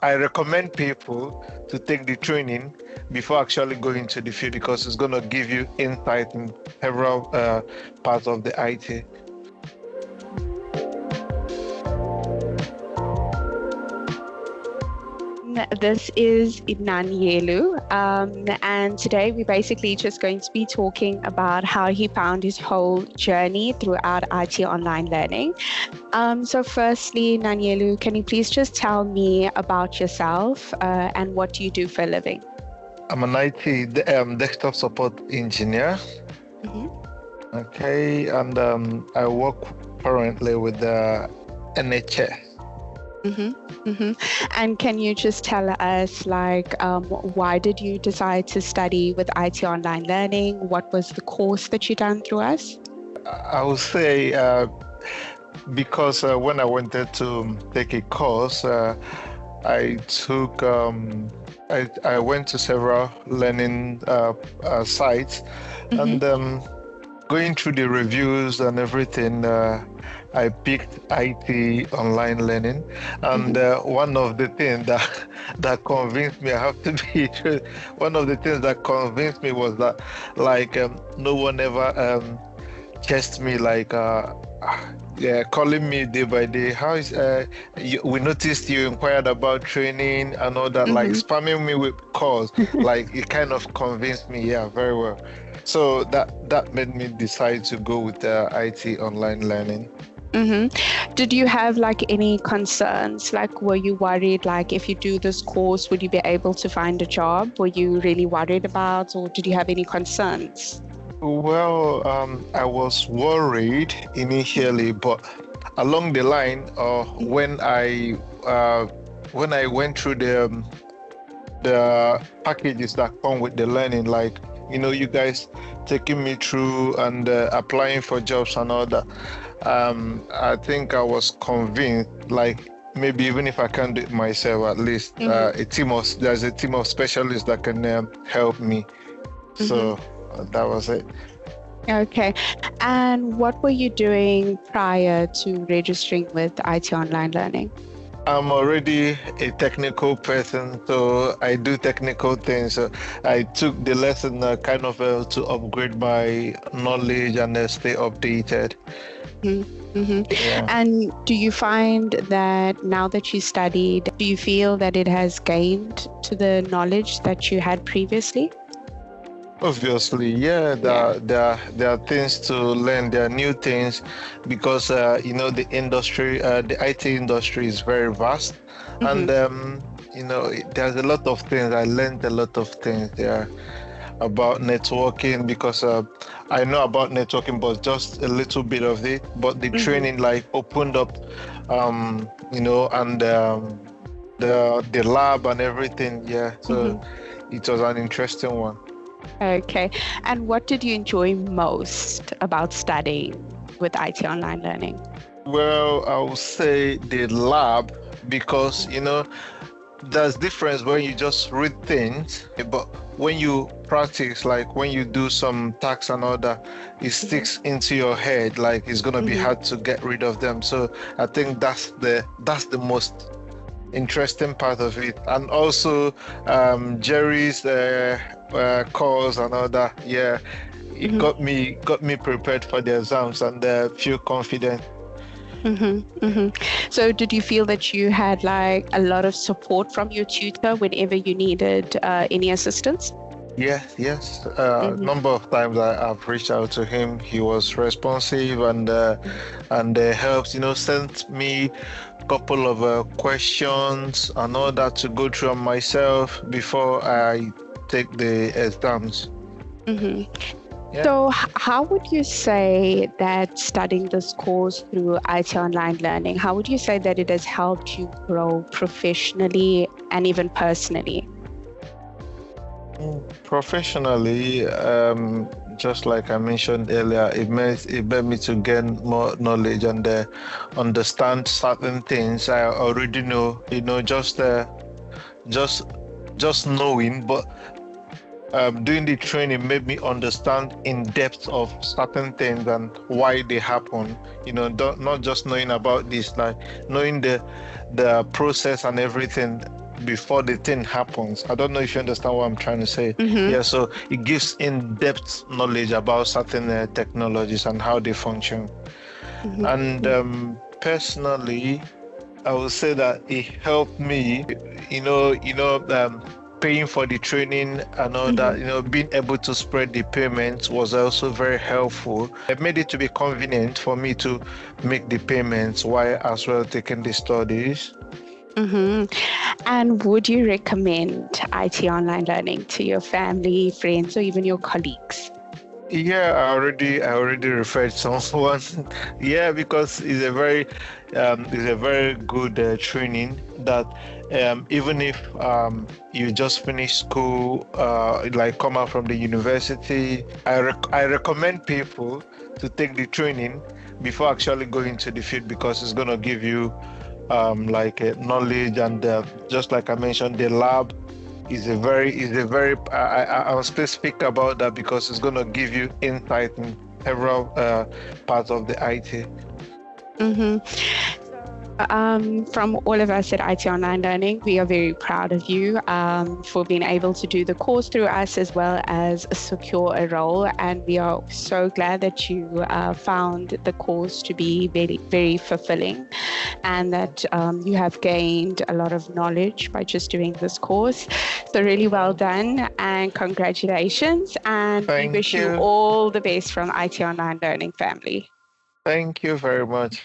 I recommend people to take the training before actually going to the field because it's going to give you insight in several parts of the IT. This is Nnanyelu, and today we're basically just going to be talking about how he found his whole journey throughout IT online learning. So firstly, Nnanyelu, can you please just tell me about yourself and what do you do for a living? I'm an IT desktop support engineer. Mm-hmm. Okay, and I work currently with the NHS. Mm-hmm. Mm-hmm. And can you just tell us, why did you decide to study with IT online learning? What was the course that you done through us? I would say because when I wanted to take a course, I took I went to several learning sites, Mm-hmm. and going through the reviews and everything, I picked IT online learning, and one of the things that convinced me, I have to be true, one of the things that convinced me was that no one ever chased me yeah, calling me day by day. How is we noticed you inquired about training and all that, like Mm-hmm. spamming me with calls. Like it kind of convinced me, yeah, very well. So that made me decide to go with IT online learning. Mm-hmm. Did you have any concerns? Were you worried, if you do this course, would you be able to find a job? Were you really worried about, or did you have any concerns? Well, I was worried initially, but along the line, when I went through the packages that come with the learning, like you guys taking me through and applying for jobs and all that, I think I was convinced, like maybe even if I can't do it myself, at least Mm-hmm. there's a team of specialists that can help me. Mm-hmm. So that was it. Okay. And what were you doing prior to registering with IT Online Learning? I'm already a technical person, so I do technical things. So I took the lesson kind of to upgrade my knowledge and stay updated. Mm-hmm. Mm-hmm. Yeah, And do you find that now that you studied, do you feel that it has gained to the knowledge that you had previously? obviously, yeah. Yeah. There are things to learn. There are new things because the industry, the IT industry is very vast, and Mm-hmm. there's a lot of things. I learned a lot of things there about networking because I know about networking, but just a little bit of it. But the Mm-hmm. training like opened up, and the lab and everything. Yeah, so Mm-hmm. it was an interesting one. Okay. And what did you enjoy most about studying with IT Online Learning? Well, I would say the lab because there's difference when you just read things, but when you practice, like when you do some tasks and all that, it sticks into your head. Like it's gonna be Mm-hmm. hard to get rid of them. So I think that's the most interesting part of it. And also Jerry's calls and all that. Yeah, it Mm-hmm. got me prepared for the exams and feel confident. Mm-hmm. Mm-hmm. So did you feel that you had a lot of support from your tutor whenever you needed any assistance? Yes, yes. Mm-hmm. Number of times I've reached out to him. He was responsive and helped. Sent me a couple of questions and all that to go through on myself before I take the exams. Mm-hmm. Yeah. So how would you say that studying this course through IT Online Learning, how would you say that it has helped you grow professionally and even personally? Professionally, just like I mentioned earlier, it made me to gain more knowledge and understand certain things I already know. Just just knowing, but doing the training made me understand in depth of certain things and why they happen. Not just knowing about this, like knowing the process and everything. before the thing happens. I don't know if you understand what I'm trying to say. Yeah, so it gives in-depth knowledge about certain technologies and how they function. And personally, I would say that it helped me, paying for the training and all that, being able to spread the payments was also very helpful. It made it to be convenient for me to make the payments while as well taking the studies. And would you recommend IT online learning to your family, friends, or even your colleagues? Yeah, I already referred someone. Yeah, because it's a very good training that even if you just finish school, like come out from the university, I recommend people to take the training before actually going to the field because it's gonna give you knowledge and just like I mentioned, the lab I'll still speak about that because it's going to give you insight in several parts of the IT. From all of us at IT Online Learning, we are very proud of you for being able to do the course through us as well as secure a role. And we are so glad that you found the course to be very, very fulfilling and that you have gained a lot of knowledge by just doing this course. So really well done and congratulations. And we wish you all the best from IT Online Learning family. Thank you very much.